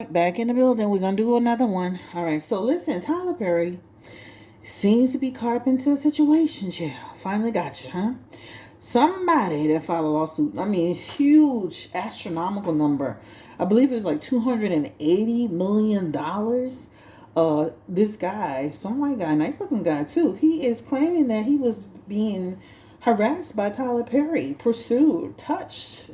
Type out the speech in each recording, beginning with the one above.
Back in the building. We're going to do another one. All right. So listen, Tyler Perry seems to be caught up into a situation. Yeah, finally got you, huh? Somebody that filed a lawsuit. I mean, huge astronomical number. I believe it was like $280 million. This guy, some white guy, nice looking guy too. He is claiming that he was being harassed by Tyler Perry, pursued, touched.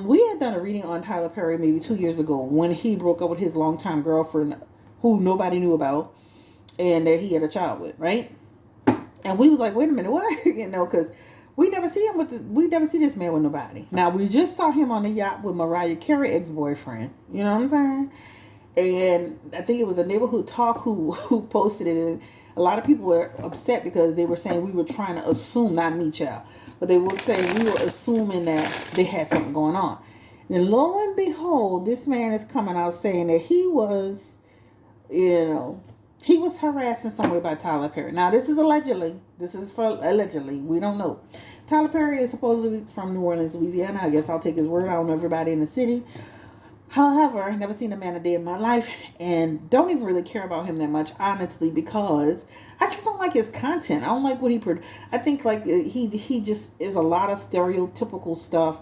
We had done a reading on Tyler Perry maybe 2 years ago when he broke up with his longtime girlfriend, who nobody knew about, and that he had a child with, right? And we was like, wait a minute, what? Because we never see this man with nobody. Now we just saw him on the yacht with Mariah Carey ex-boyfriend. You know what I'm saying? And I think it was a neighborhood talk who posted it, and a lot of people were upset because they were saying we were trying to assume, not me, child, but they were saying we were assuming that they had something going on. And lo and behold, this man is coming out saying that he was harassed in some way by Tyler Perry. Now, this is allegedly. This is for allegedly. We don't know. Tyler Perry is supposedly from New Orleans, Louisiana. I guess I'll take his word. I don't know everybody in the city. However, I've never seen a man a day in my life and don't even really care about him that much, honestly, because I just don't like his content. I don't like what he I think like he just is a lot of stereotypical stuff.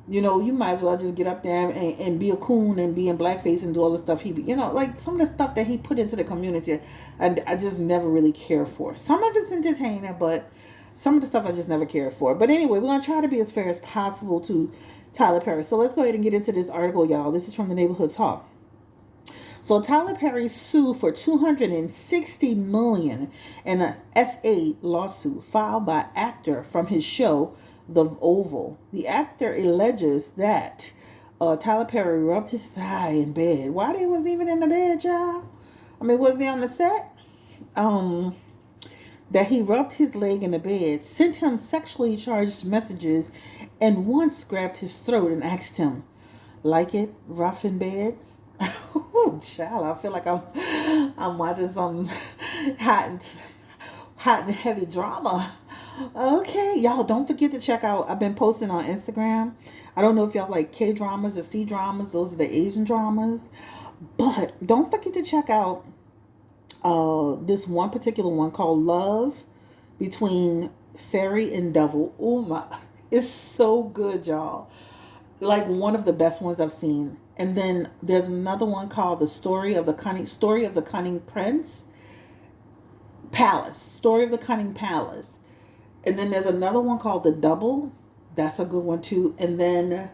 You might as well just get up there and be a coon and be in blackface and do all the stuff like some of the stuff that he put into the community, I just never really care for. Some of it's entertaining, but some of the stuff I just never cared for. But anyway, we're going to try to be as fair as possible to Tyler Perry. So let's go ahead and get into this article, y'all. This is from the Neighborhood Talk. So Tyler Perry sued for $260 million in an SA lawsuit filed by actor from his show The Oval. The actor alleges that Tyler Perry rubbed his thigh in bed. Why they was even in the bed, y'all? I mean, was they on the set? That he rubbed his leg in the bed, sent him sexually charged messages, and once grabbed his throat and asked him, "Like it rough in bed?" Oh, child, I feel like I'm watching some hot and heavy drama. Okay, y'all, don't forget to check out. I've been posting on Instagram. I don't know if y'all like K dramas or C dramas. Those are the Asian dramas. But don't forget to check out this one particular one called Love Between Fairy and Devil. Oh my, it's so good, y'all. Like one of the best ones I've seen. And then there's another one called The Story of the Cunning Prince Palace. Story of the Cunning Palace. And then there's another one called The Double. That's a good one too. And then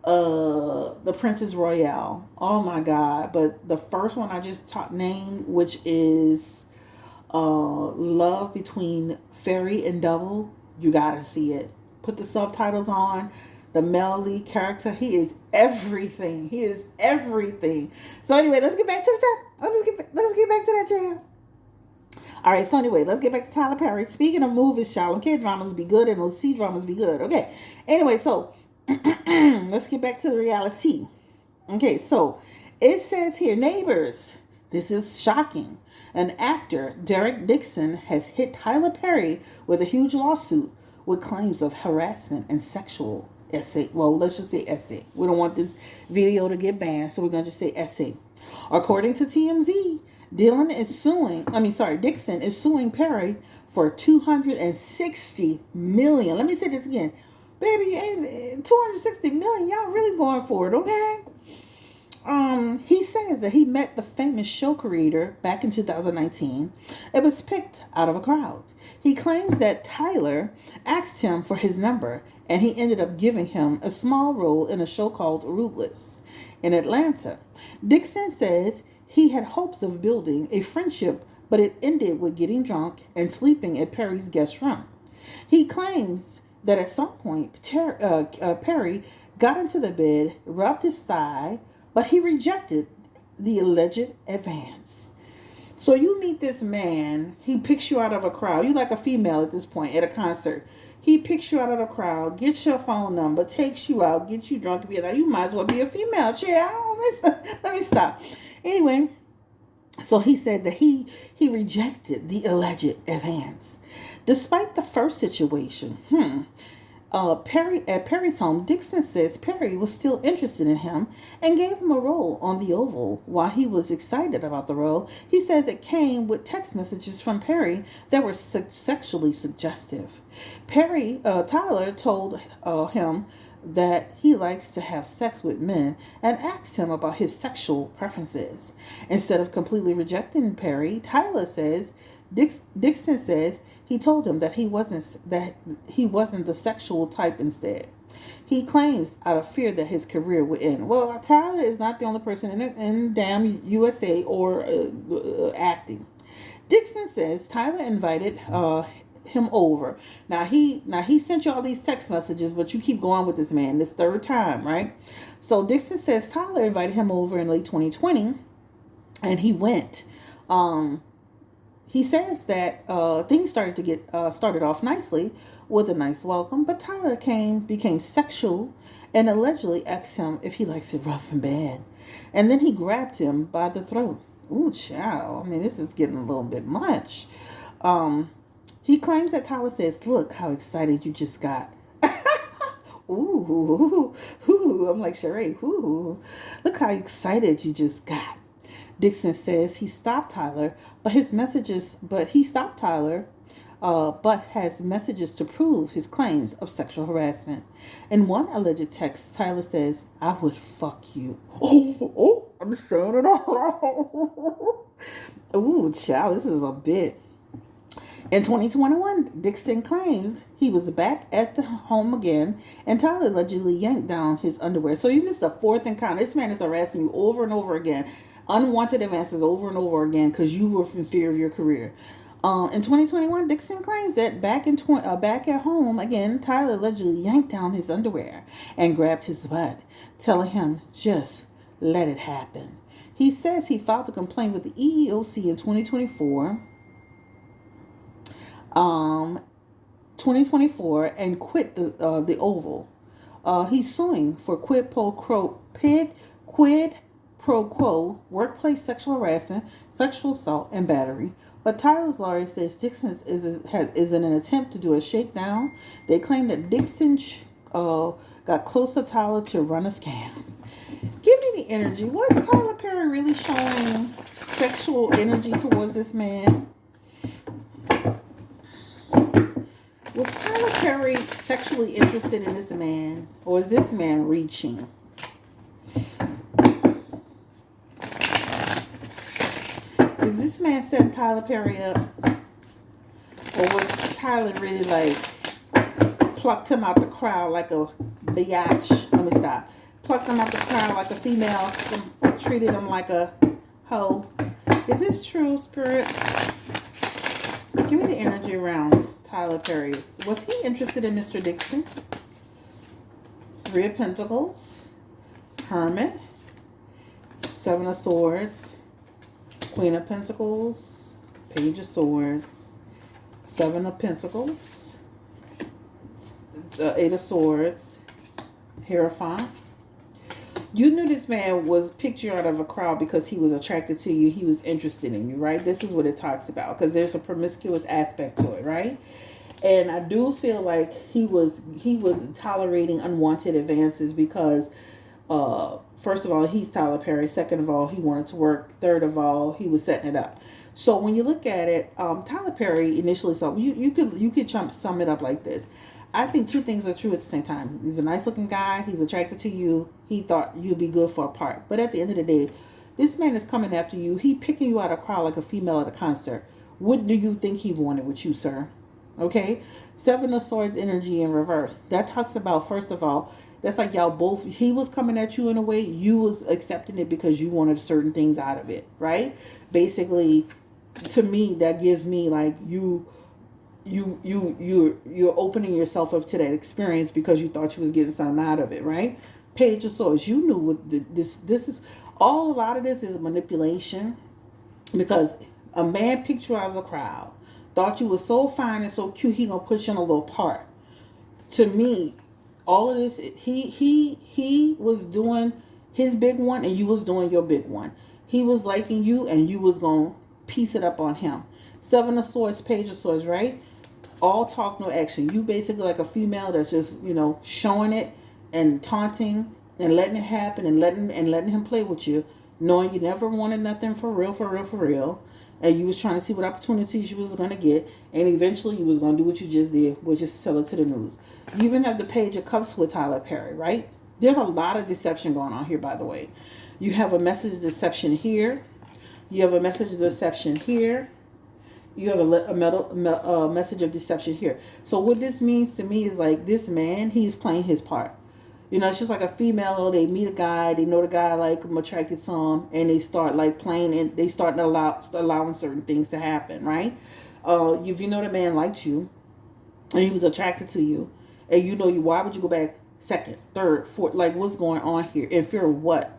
The Princess Royale. Oh my God. But the first one I just named, which is Love Between Fairy and Devil, you gotta see it. Put the subtitles on. The male lead character, he is everything. He is everything. So anyway, let's get back to the chat. Let's get back to that jam. All right, so anyway, let's get back to Tyler Perry. Speaking of movies, child, K dramas be good and those C dramas be good. Okay. Anyway, so let's get back to the reality. Okay, so it says here, neighbors. This is shocking. An actor, Derek Dixon, has hit Tyler Perry with a huge lawsuit with claims of harassment and sexual essay. Well, let's just say essay. We don't want this video to get banned, so we're going to just say essay. According to TMZ, Dixon is suing Perry for $260 million. Let me say this again. Baby, $260 million, y'all really going for it, okay? He says that he met the famous show creator back in 2019. It was picked out of a crowd. He claims that Tyler asked him for his number, and he ended up giving him a small role in a show called Ruthless in Atlanta. Dixon says he had hopes of building a friendship, but it ended with getting drunk and sleeping at Perry's guest room. He claims that at some point, Perry got into the bed, rubbed his thigh, but he rejected the alleged advance. So you meet this man, he picks you out of a crowd. You like a female at this point at a concert. He picks you out of the crowd, gets your phone number, takes you out, gets you drunk, and be like, you might as well be a female. Let me stop. Anyway, so he said that he rejected the alleged advance. Despite the first situation, At Perry's home, Dixon says Perry was still interested in him and gave him a role on the Oval. While he was excited about the role, he says it came with text messages from Perry that were sexually suggestive. Tyler told him that he likes to have sex with men and asked him about his sexual preferences. Instead of completely rejecting Perry, Dixon says he told him that he wasn't the sexual type instead. He claims out of fear that his career would end. Well, Tyler is not the only person in damn USA or acting. Dixon says Tyler invited him over. Now he sent you all these text messages, but you keep going with this man this third time, right? So Dixon says Tyler invited him over in late 2020, and he went. He says that things started off nicely with a nice welcome, but Tyler became sexual and allegedly asked him if he likes it rough and bad. And then he grabbed him by the throat. Ooh, child. I mean, this is getting a little bit much. He claims that Tyler says, "Look how excited you just got." Ooh, I'm like, Sheree, ooh, look how excited you just got. Dixon says he stopped Tyler, but has messages to prove his claims of sexual harassment. In one alleged text, Tyler says, "I would fuck you." Oh, I'm saying it all. Ooh, child, this is a bit. In 2021, Dixon claims he was back at the home again, and Tyler allegedly yanked down his underwear. So even this is the fourth encounter. This man is harassing you over and over again. Unwanted advances over and over again because you were in fear of your career. In 2021, Dixon claims that back at home again, Tyler allegedly yanked down his underwear and grabbed his butt, telling him just let it happen. He says he filed a complaint with the EEOC in 2024 and quit the Oval. He's suing for quid pro quo, workplace sexual harassment, sexual assault, and battery. But Tyler's lawyer says Dixon is in an attempt to do a shakedown. They claim that Dixon got close to Tyler to run a scam. Give me the energy. Was Tyler Perry really showing sexual energy towards this man? Was Tyler Perry sexually interested in this man? Or is this man reaching? Is this man setting Tyler Perry up? Or was Tyler really like plucked him out the crowd like a biatch? Let me stop. Plucked him out the crowd like a female, treated him like a hoe. Is this true, Spirit? Give me the energy around Tyler Perry. Was he interested in Mr. Dixon? Three of Pentacles, Hermit, Seven of Swords, Queen of Pentacles, Page of Swords, Seven of Pentacles, Eight of Swords, Hierophant. You knew this man picked you out of a crowd because he was attracted to you. He was interested in you, right? This is what it talks about because there's a promiscuous aspect to it, right? And I do feel like he was tolerating unwanted advances because, first of all, he's Tyler Perry. Second of all, he wanted to work. Third of all, he was setting it up. So when you look at it, Tyler Perry initially saw you could sum it up like this. I think two things are true at the same time. He's a nice looking guy. He's attracted to you. He thought you'd be good for a part. But at the end of the day, this man is coming after you. He picking you out of a crowd like a female at a concert. What do you think he wanted with you, sir? Okay? Seven of Swords energy in reverse. That talks about, first of all, that's like y'all both, he was coming at you in a way, you was accepting it because you wanted certain things out of it, right? Basically, to me, that gives me like you're opening yourself up to that experience because you thought you was getting something out of it, right? Page of Swords, you knew what this is. A lot of this is manipulation because a man picked you out of the crowd, thought you was so fine and so cute, he gonna put you in a little part. To me, all of this, he was doing his big one and you was doing your big one. He was liking you and you was gonna piece it up on him. Seven of Swords, Page of Swords, right? All talk, no action. You basically like a female that's just, showing it and taunting and letting it happen and letting him play with you, knowing you never wanted nothing for real, for real, for real. And you was trying to see what opportunities you was gonna get, and eventually you was gonna do what you just did, which is sell it to the news. You even have the Page of Cups with Tyler Perry, right? There's a lot of deception going on here, by the way. You have a message of deception here. You have a message of deception here. You have a message of deception here. So what this means to me is like this man, he's playing his part. It's just like a female. They meet a guy. They know the guy like I'm attracted to him, and they start like playing, and they start allowing certain things to happen, right? If you know the man liked you, and he was attracted to you, and why would you go back second, third, fourth? Like, what's going on here? And fear of what?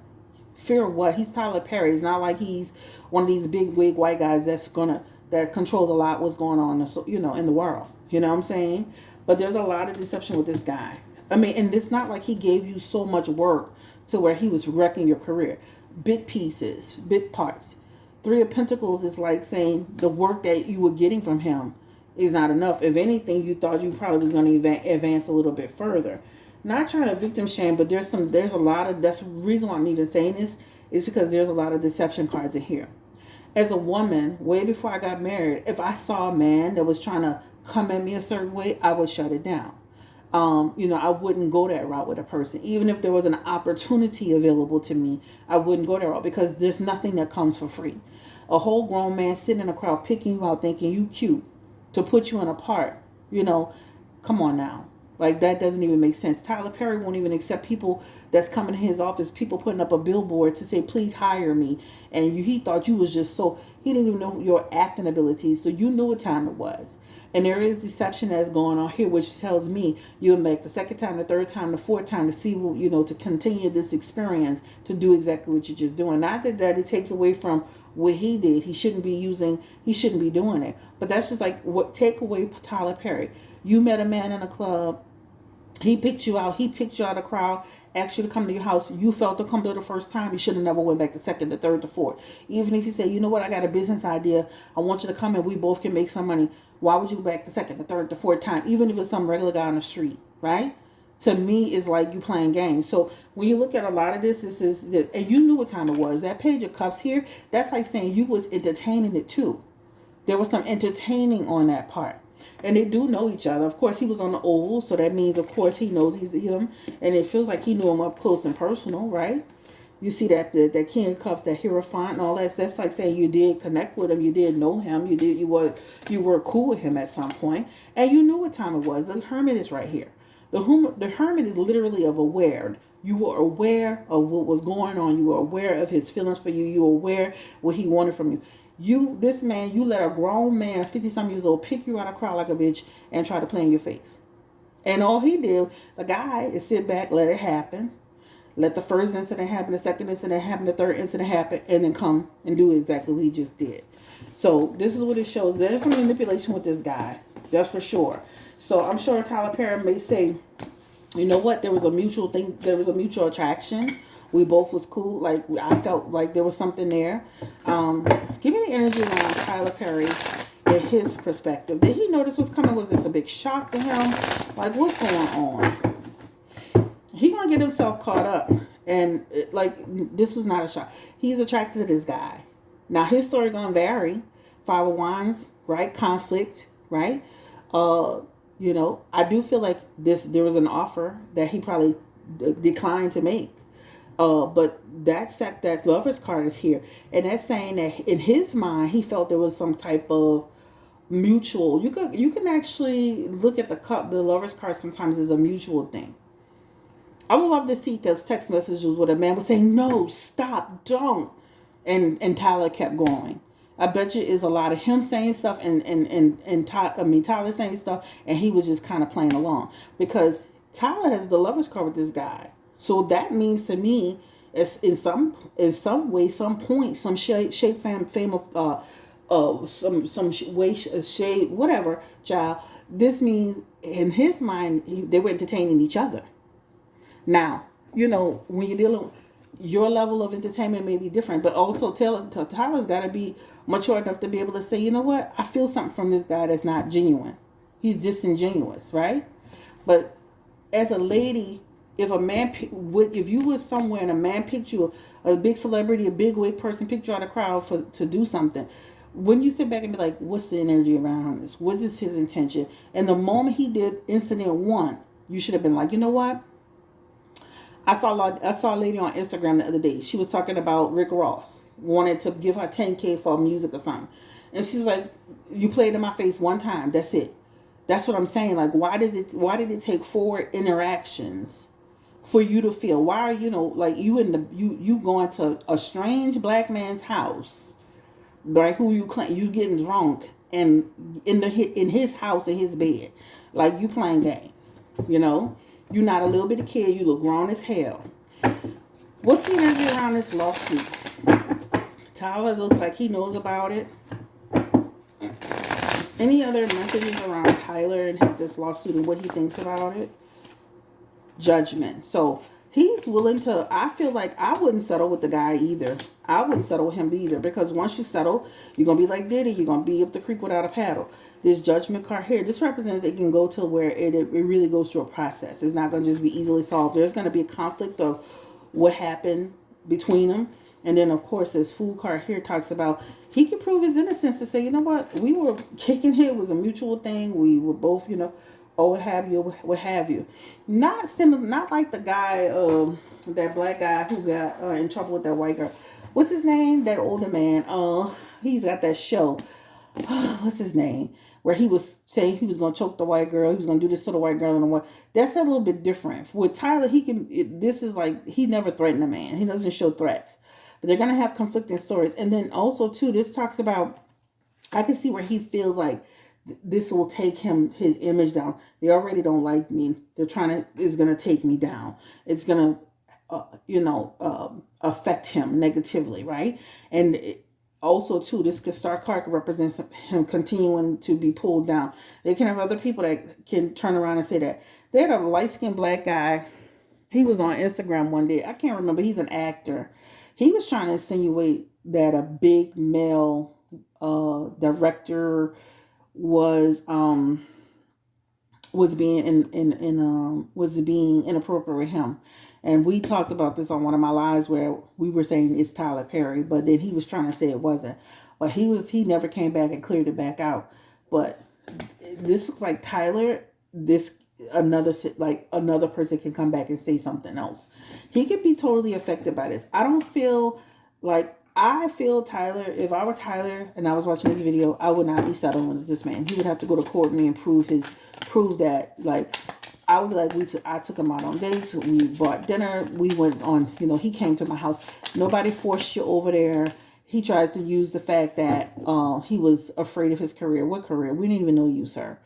Fear of what? He's Tyler Perry. It's not like he's one of these big wig white guys that controls a lot what's going on, in the world. You know what I'm saying? But there's a lot of deception with this guy. I mean, and it's not like he gave you so much work to where he was wrecking your career. Bit pieces, bit parts. Three of Pentacles is like saying the work that you were getting from him is not enough. If anything, you thought you probably was going to advance a little bit further. Not trying to victim shame, but there's a lot of, that's the reason why I'm even saying this, is because there's a lot of deception cards in here. As a woman, way before I got married, if I saw a man that was trying to come at me a certain way, I would shut it down. I wouldn't go that route with a person. Even if there was an opportunity available to me, I wouldn't go that route because there's nothing that comes for free. A whole grown man sitting in a crowd picking you out thinking you cute to put you in a part, come on now. Like, that doesn't even make sense. Tyler Perry won't even accept people that's coming to his office, people putting up a billboard to say, please hire me. And he thought you was just he didn't even know your acting abilities. So you knew what time it was. And there is deception that's going on here, which tells me you'll make the second time, the third time, the fourth time to see, to continue this experience, to do exactly what you're just doing. Not that it takes away from what he did. He shouldn't be doing it. But that's just like take away Tyler Perry. You met a man in a club. He picked you out. He picked you out of the crowd, asked you to come to your house. You felt to come to the first time. You should have never went back the second, the third, the fourth. Even if you say, you know what, I got a business idea. I want you to come and we both can make some money. Why would you go back the second, the third, the fourth time? Even if it's some regular guy on the street, right? To me, it's like you playing games. So when you look at a lot of this, and you knew what time it was. That Page of Cups here, that's like saying you was entertaining it too. There was some entertaining on that part. And they do know each other. Of course, he was on the oval, so that means, of course, he knows he's him. And it feels like he knew him up close and personal, right? You see that King of Cups, that Hierophant and all that. That's like saying you did connect with him, you did know him, you were cool with him at some point, and you knew what time it was. The Hermit is right here. The Hermit is literally aware. You were aware of what was going on. You were aware of his feelings for you. You were aware what he wanted from you. You let a grown man, 50-some years old, pick you out of a crowd like a bitch and try to play in your face. And all he did, the guy, is sit back, let it happen. Let the first incident happen, the second incident happen, the third incident happen, and then come and do exactly what he just did. So this is what it shows. There's some manipulation with this guy. That's for sure. So I'm sure Tyler Perry may say, you know what, there was a mutual attraction. We both was cool. Like, I felt like there was something there. Give me the energy around Tyler Perry and his perspective. Did he know this was coming? Was this a big shock to him? Like, what's going on? He gonna get himself caught up. And, this was not a shock. He's attracted to this guy. Now, his story gonna vary. Five of Wands, right? Conflict, right? I do feel like there was an offer that he probably declined to make. But that Lover's card is here. And that's saying that in his mind, he felt there was some type of mutual. You can actually look at the Lover's card sometimes as a mutual thing. I would love to see those text messages where a man was saying, no, stop, don't. And Tyler kept going. I bet you is a lot of him saying stuff and Tyler saying stuff, and he was just kind of playing along. Because Tyler has the Lover's card with this guy. So that means to me, in some way, some point, some shape, fame of some way, shade, whatever, child. This means in his mind they were entertaining each other. Now, when you're dealing, your level of entertainment may be different, but also Tyler's got to be mature enough to be able to say, you know what, I feel something from this guy that's not genuine. He's disingenuous, right? But as a lady, if a man if you was somewhere and a man picked you, a big celebrity, a big wig person picked you out of the crowd for to do something, when you sit back and be like, what's the energy around this? What is his intention? And the moment he did incident one, you should have been like, you know what? I saw a lady on Instagram the other day. She was talking about Rick Ross wanted to give her 10K for music or something, and she's like, "You played in my face one time. That's it." That's what I'm saying. Like, why did it take four interactions for you to feel? Why are like you going to a strange black man's house, like who you claim you getting drunk and in his house in his bed, like you playing games, you know? You're not a little bit of kid. You look grown as hell. What's the energy around this lawsuit? Tyler looks like he knows about it. Any other messages around Tyler and this lawsuit and what he thinks about it? Judgment. So he's willing to, I feel like I wouldn't settle with the guy either. I wouldn't settle with him either, because once you settle, you're going to be like Diddy. You're going to be up the creek without a paddle. This judgment card here, this represents it can go to where it really goes through a process. It's not going to just be easily solved. There's going to be a conflict of what happened between them. And then, of course, this fool card here talks about he can prove his innocence to say, you know what, we were kicking it. It was a mutual thing. We were both, or what have you. Not similar, not like the guy, that black guy who got in trouble with that white girl. What's his name? That older man. He's got that show. What's his name? Where he was saying he was going to choke the white girl. He was going to do this to the white girl and the white. That's a little bit different. With Tyler, this is like, he never threatened a man. He doesn't show threats. But they're going to have conflicting stories. And then also, too, this talks about, I can see where he feels like this will take his image down. They already don't like me. It's going to take me down. It's going to, affect him negatively, right? And also, too, this star card represents him continuing to be pulled down. They can have other people that can turn around and say that. They had a light-skinned black guy. He was on Instagram one day. I can't remember. He's an actor. He was trying to insinuate that a big male director was being was being inappropriate with him. And we talked about this on one of my lives where we were saying it's Tyler Perry, but then he was trying to say it wasn't. But he never came back and cleared it back out. But this looks like Tyler, another person can come back and say something else. He could be totally affected by this. I feel Tyler, if I were Tyler and I was watching this video, I would not be settling with this man. He would have to go to court with me and prove that, like, I would be like, I took him out on dates. We bought dinner. We went on, he came to my house. Nobody forced you over there. He tries to use the fact that he was afraid of his career. What career? We didn't even know you, sir.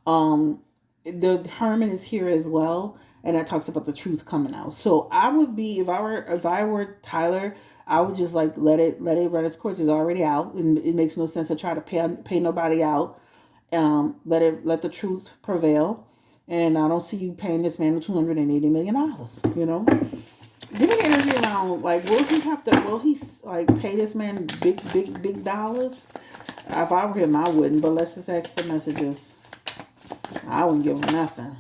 The Herman is here as well, and that talks about the truth coming out. So I would be, if I were Tyler, I would just like let it run its course. It's already out, and it makes no sense to try to pay nobody out. Let the truth prevail. And I don't see you paying this man $280 million, Give me the energy around, like, will he like pay this man big dollars? If I were him, I wouldn't, but let's just ask the messages. I wouldn't give him nothing.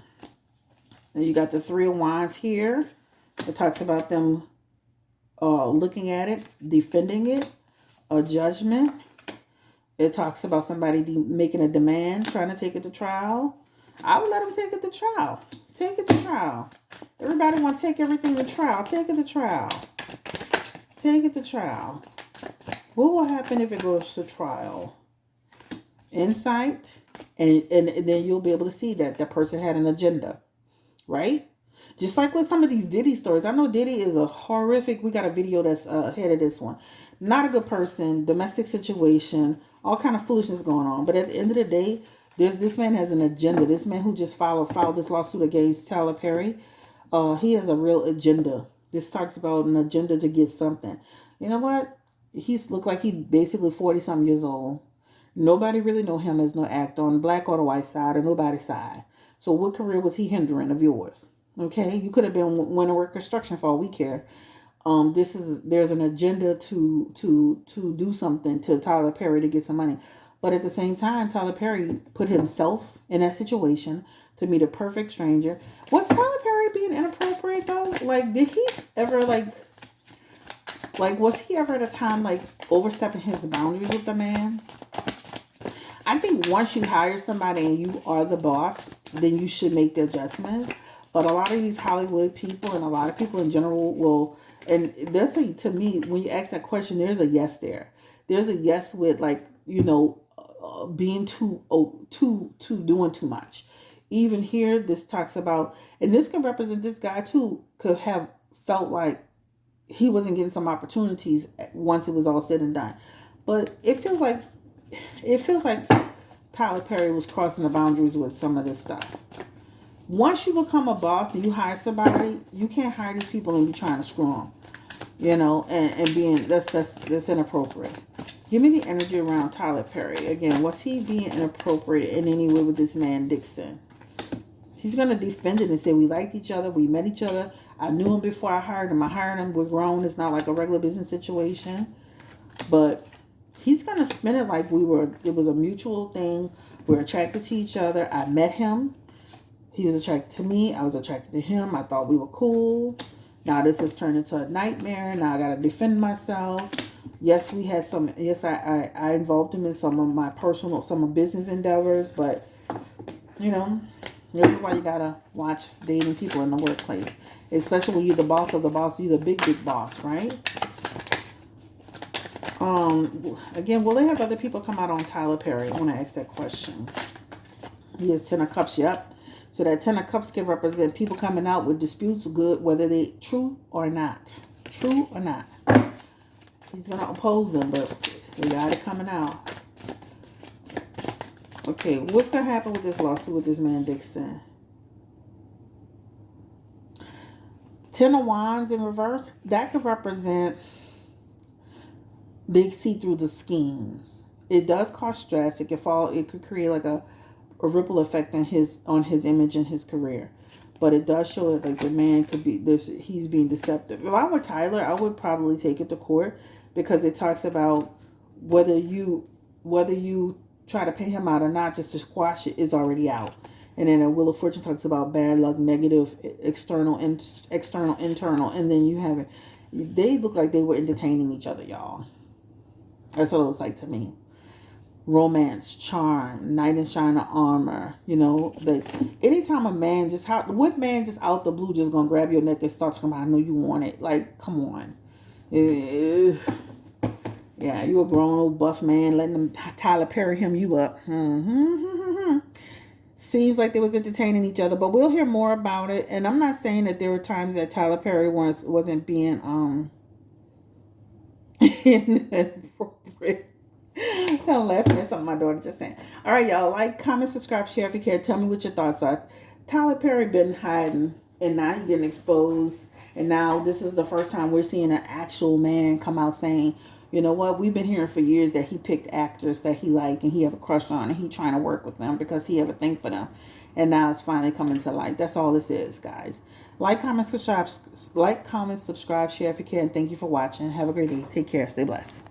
And you got the Three of Wands here. It talks about them looking at it, defending it, a judgment. It talks about somebody making a demand, trying to take it to trial. I would let him take it to trial. Take it to trial. Everybody want to take everything to trial. Take it to trial. Take it to trial. What will happen if it goes to trial? Insight. And then you'll be able to see that that person had an agenda. Right? Just like with some of these Diddy stories. I know Diddy is a horrific. We got a video that's ahead of this one. Not a good person. Domestic situation. All kind of foolishness going on. But at the end of the day, this man has an agenda. This man who just filed this lawsuit against Tyler Perry, he has a real agenda. This talks about an agenda to get something. You know what? He's looked like he basically 40-something years old. Nobody really know him as no actor on the black or the white side or nobody's side. So what career was he hindering of yours? Okay, you could have been winning work construction for all we care. There's an agenda to do something to Tyler Perry to get some money. But at the same time, Tyler Perry put himself in that situation to meet a perfect stranger. Was Tyler Perry being inappropriate though? Like, did he ever like was he ever at a time like overstepping his boundaries with the man? I think once you hire somebody and you are the boss, then you should make the adjustment. But a lot of these Hollywood people and a lot of people in general will, and there's a, to me, when you ask that question, there's a yes there. There's a yes with like, being too doing too much. Even here, this talks about, and this can represent this guy too, could have felt like he wasn't getting some opportunities once it was all said and done. But it feels like Tyler Perry was crossing the boundaries with some of this stuff. Once you become a boss and you hire somebody, you can't hire these people and be trying to screw them, and being that's inappropriate. Give me the energy around Tyler Perry again. Was he being inappropriate in any way with this man Dixon? He's gonna defend it and say we liked each other, we met each other. I knew him before I hired him. I hired him. We're grown. It's not like a regular business situation, but he's gonna spin it like it was a mutual thing. We're attracted to each other. I met him. He was attracted to me. I was attracted to him. I thought we were cool. Now this has turned into a nightmare. Now I gotta defend myself. Yes, we had some. Yes, I involved him in some of business endeavors, but this is why you gotta watch dating people in the workplace, especially when you're the boss of the boss. You're the big boss, right? Again, will they have other people come out on Tyler Perry? I want to ask that question. He has 10 of Cups, yep. So that 10 of Cups can represent people coming out with disputes, good, whether they true or not. True or not. He's going to oppose them, but they got it coming out. Okay, what's going to happen with this lawsuit with this man Dixon? 10 of Wands in reverse, that could represent they see through the schemes. It does cause stress. It could create like a ripple effect on his image and his career. But it does show that like the man could be he's being deceptive. If I were Tyler, I would probably take it to court because it talks about whether you try to pay him out or not, just to squash it is already out. And then a Wheel of Fortune talks about bad luck, negative, external, internal, and then you have it. They look like they were entertaining each other, y'all. That's what it looks like to me. Romance, charm, knight in shining armor. Anytime a man what man just out the blue just gonna grab your neck and start talking about, I know you want it. Like, come on. Yeah, you a grown old buff man letting them Tyler Perry him you up. Seems like they was entertaining each other, but we'll hear more about it. And I'm not saying that there were times that Tyler Perry wasn't being inappropriate. I'm laughing at something my daughter just saying. All right, y'all. Like, comment, subscribe, share if you care. Tell me what your thoughts are. Tyler Perry been hiding, and now he's getting exposed. And now this is the first time we're seeing an actual man come out saying, you know what, we've been hearing for years that he picked actors that he liked and he have a crush on and he trying to work with them because he have a thing for them. And now it's finally coming to light. That's all this is, guys. Like, comment, subscribe, share if you can. Thank you for watching. Have a great day. Take care. Stay blessed.